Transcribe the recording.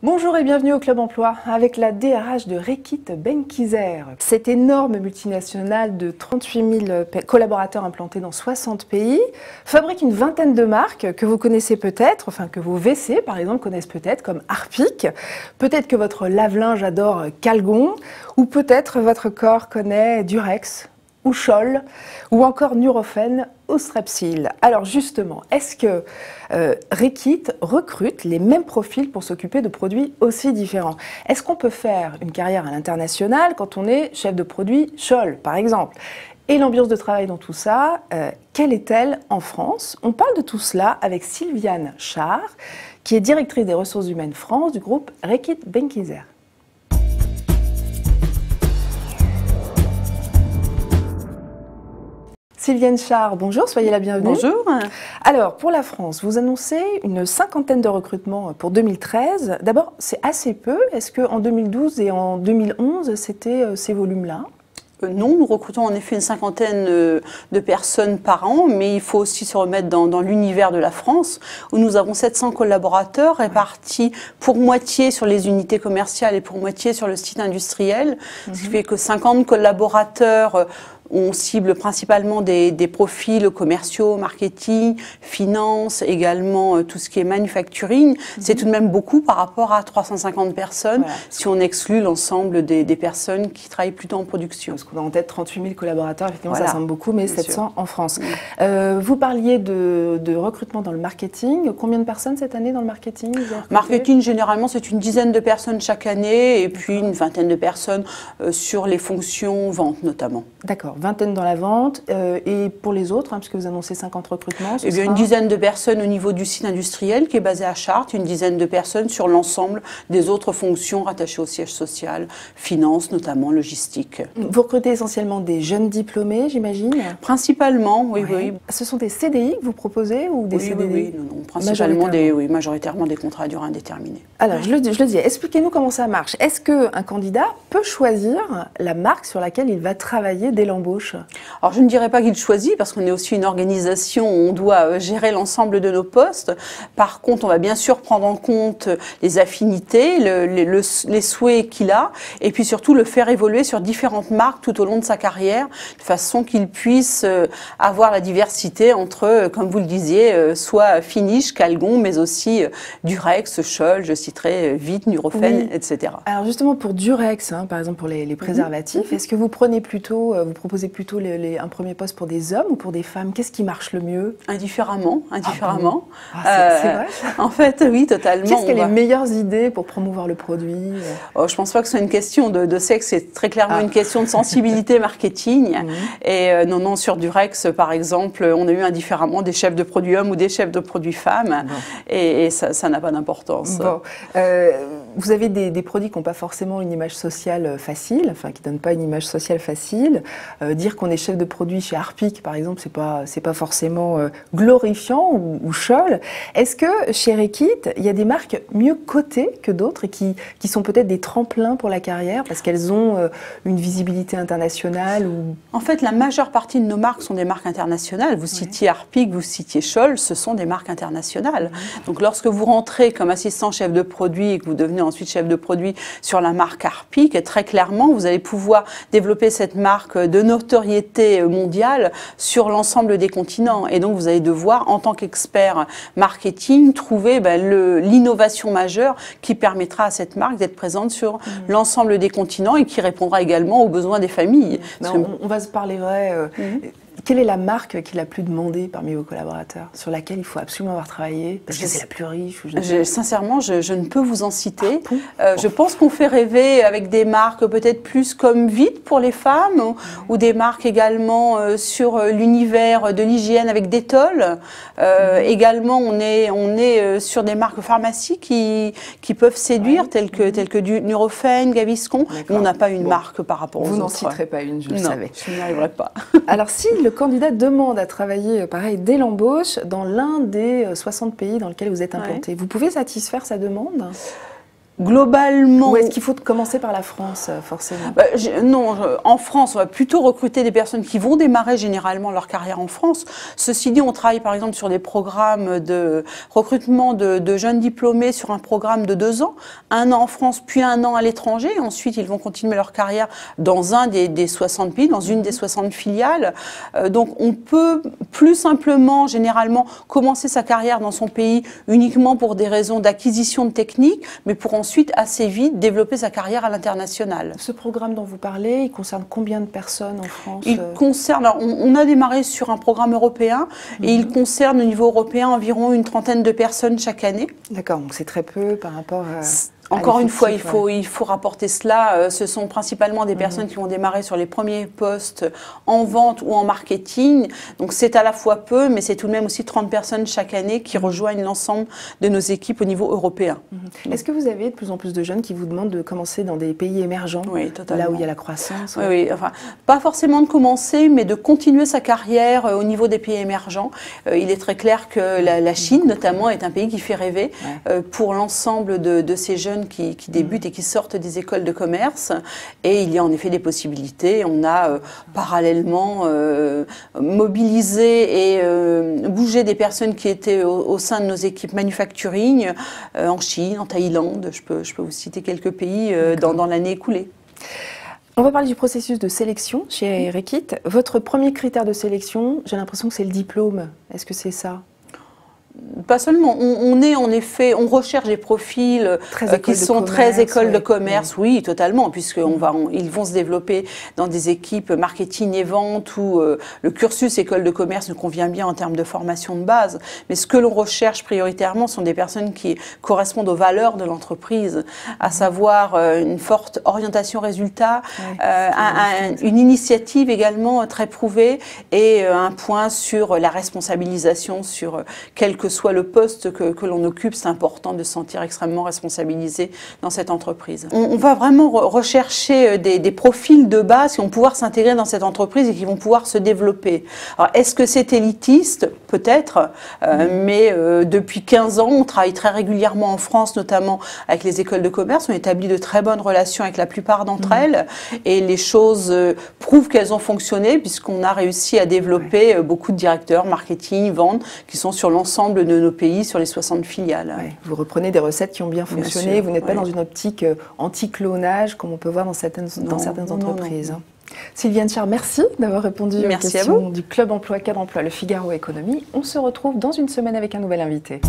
Bonjour et bienvenue au Club Emploi avec la DRH de Reckitt Benckiser. Cette énorme multinationale de 38 000 collaborateurs implantés dans 60 pays fabrique une vingtaine de marques que vous connaissez peut-être, enfin que vos WC par exemple connaissent peut-être, comme Harpic. Peut-être que votre lave-linge adore Calgon, ou peut-être votre corps connaît Durex ou Scholl, ou encore Nurofen ou Strepsil. Alors justement, est-ce que Reckitt recrute les mêmes profils pour s'occuper de produits aussi différents? Est-ce qu'on peut faire une carrière à l'international quand on est chef de produit Scholl, par exemple? Et l'ambiance de travail dans tout ça, quelle est-elle en France? On parle de tout cela avec Sylviane Char, qui est directrice des ressources humaines France du groupe Reckitt Benckiser. Sylviane Char, bonjour, soyez la bienvenue. Bonjour. Alors, pour la France, vous annoncez une cinquantaine de recrutements pour 2013. D'abord, c'est assez peu. Est-ce qu'en 2012 et en 2011, c'était ces volumes-là ? Non, nous recrutons en effet une cinquantaine de personnes par an, mais il faut aussi se remettre dans l'univers de la France, où nous avons 700 collaborateurs répartis pour moitié sur les unités commerciales et pour moitié sur le site industriel, ce qui fait que 50 collaborateurs. On cible principalement des profils commerciaux, marketing, finance, également tout ce qui est manufacturing. C'est tout de même beaucoup par rapport à 350 personnes, si on exclut l'ensemble des personnes qui travaillent plutôt en production. Parce qu'on a en tête 38 000 collaborateurs, effectivement ça semble beaucoup, mais Bien 700 sûr. En France. Vous parliez de recrutement dans le marketing. Combien de personnes cette année dans le marketing? Marketing, généralement, c'est une dizaine de personnes chaque année, et puis une vingtaine de personnes sur les fonctions vente notamment. D'accord. Vingtaine dans la vente, et pour les autres, puisque vous annoncez 50 recrutements, Eh bien, une dizaine de personnes au niveau du site industriel qui est basé à Chartres, une dizaine de personnes sur l'ensemble des autres fonctions rattachées au siège social, finance notamment, logistique. Vous recrutez essentiellement des jeunes diplômés, j'imagine? Principalement, oui, oui. Ce sont des CDI que vous proposez ou des CDD? Oui, non, principalement majoritairement des contrats à durée indéterminée. Alors, je le dis, expliquez-nous comment ça marche. Est-ce qu'un candidat peut choisir la marque sur laquelle il va travailler dès l'embauche? Alors, je ne dirais pas qu'il choisit, parce qu'on est aussi une organisation où on doit gérer l'ensemble de nos postes. Par contre, on va bien sûr prendre en compte les affinités, les souhaits qu'il a, et puis surtout le faire évoluer sur différentes marques tout au long de sa carrière, de façon qu'il puisse avoir la diversité entre, comme vous le disiez, soit Finish, Calgon, mais aussi Durex, Scholl, je citerai Vite, Nurofen, etc. Alors justement, pour Durex, par exemple pour les préservatifs, est-ce que vous proposez plutôt un premier poste pour des hommes ou pour des femmes? Qu'est-ce qui marche le mieux? Indifféremment. C'est vrai? En fait, oui, totalement. Qu'est-ce qui a les meilleures idées pour promouvoir le produit? Je ne pense pas que ce soit une question de sexe, c'est très clairement une question de sensibilité marketing. Et non, sur Durex, par exemple, on a eu indifféremment des chefs de produits hommes ou des chefs de produits femmes, et ça n'a pas d'importance. Bon. Vous avez des produits qui n'ont pas forcément une image sociale facile, qui ne donnent pas une image sociale facile. Dire qu'on est chef de produit chez Harpic, par exemple, c'est pas forcément glorifiant, ou Scholl. Est-ce que chez Reckitt, il y a des marques mieux cotées que d'autres et qui sont peut-être des tremplins pour la carrière parce qu'elles ont une visibilité internationale ou... En fait, la majeure partie de nos marques sont des marques internationales. Vous citiez Harpic, vous citiez Scholl, ce sont des marques internationales. Donc lorsque vous rentrez comme assistant chef de produit et que vous devenez ensuite chef de produit sur la marque Harpic, très clairement, vous allez pouvoir développer cette marque de notoriété mondiale sur l'ensemble des continents. Et donc, vous allez devoir, en tant qu'expert marketing, trouver l'innovation majeure qui permettra à cette marque d'être présente sur l'ensemble des continents et qui répondra également aux besoins des familles. On va se parler vrai. Quelle est la marque qui est la plus demandée parmi vos collaborateurs, sur laquelle il faut absolument avoir travaillé, parce que c'est la plus riche? Sincèrement, je ne peux vous en citer. Je pense qu'on fait rêver avec des marques peut-être plus comme Vite pour les femmes, ou des marques également sur l'univers de l'hygiène avec Dettol. Également, on est sur des marques pharmacie qui peuvent séduire, telles que du Nurofen, Gaviscon. On n'a pas une marque par rapport aux autres. Vous n'en citerez pas une, je le savais. Je n'y arriverai pas. Alors, si le candidat demande à travailler, pareil, dès l'embauche, dans l'un des 60 pays dans lesquels vous êtes implanté, vous pouvez satisfaire sa demande? Globalement... Ou est-ce qu'il faut commencer par la France, forcément? Non, en France, on va plutôt recruter des personnes qui vont démarrer généralement leur carrière en France. Ceci dit, on travaille par exemple sur des programmes de recrutement de jeunes diplômés sur un programme de 2 ans, 1 an en France, puis 1 an à l'étranger. Ensuite, ils vont continuer leur carrière dans un des 60 pays, dans une des 60 filiales. Donc, on peut plus simplement, généralement, commencer sa carrière dans son pays uniquement pour des raisons d'acquisition de techniques, mais pour ensuite, assez vite, développer sa carrière à l'international. Ce programme dont vous parlez, il concerne combien de personnes en France? Il concerne, alors, on a démarré sur un programme européen et il concerne au niveau européen environ une 30aine de personnes chaque année. D'accord, donc c'est très peu par rapport à... Encore une fois, il faut rapporter cela. Ce sont principalement des personnes qui vont démarrer sur les premiers postes en vente ou en marketing. Donc c'est à la fois peu, mais c'est tout de même aussi 30 personnes chaque année qui rejoignent l'ensemble de nos équipes au niveau européen. Est-ce que vous avez de plus en plus de jeunes qui vous demandent de commencer dans des pays émergents, oui, totalement. Là où il y a la croissance? Oui, oui, enfin, pas forcément de commencer, mais de continuer sa carrière au niveau des pays émergents. Il est très clair que la Chine, notamment, est un pays qui fait rêver pour l'ensemble de ces jeunes qui débutent et qui sortent des écoles de commerce. Et il y a en effet des possibilités. On a parallèlement mobilisé et bougé des personnes qui étaient au sein de nos équipes manufacturing en Chine, en Thaïlande. Je peux vous citer quelques pays dans l'année écoulée. On va parler du processus de sélection chez Reckitt. Votre premier critère de sélection, j'ai l'impression que c'est le diplôme. Est-ce que c'est ça? Pas seulement, on recherche des profils qui sont très écoles de commerce, oui, totalement, puisqu'ils vont se développer dans des équipes marketing et vente où le cursus école de commerce nous convient bien en termes de formation de base. Mais ce que l'on recherche prioritairement sont des personnes qui correspondent aux valeurs de l'entreprise, à savoir une forte orientation résultat, une initiative également très prouvée et un point sur la responsabilisation, sur quel que soit le poste que l'on occupe, c'est important de se sentir extrêmement responsabilisé dans cette entreprise. On va vraiment rechercher des profils de base qui vont pouvoir s'intégrer dans cette entreprise et qui vont pouvoir se développer. Alors, est-ce que c'est élitiste? Peut-être, mais depuis 15 ans, on travaille très régulièrement en France, notamment avec les écoles de commerce. On établit de très bonnes relations avec la plupart d'entre elles et les choses prouvent qu'elles ont fonctionné puisqu'on a réussi à développer beaucoup de directeurs marketing, vente qui sont sur l'ensemble de nos pays, sur les 60 filiales. Ouais. Vous reprenez des recettes qui ont bien fonctionné, vous n'êtes pas dans une optique anti-clonage comme on peut voir dans certaines entreprises. Non. Sylviane Char, merci d'avoir répondu aux questions du Club Emploi Cadre Emploi Le Figaro Économie. On se retrouve dans une semaine avec un nouvel invité.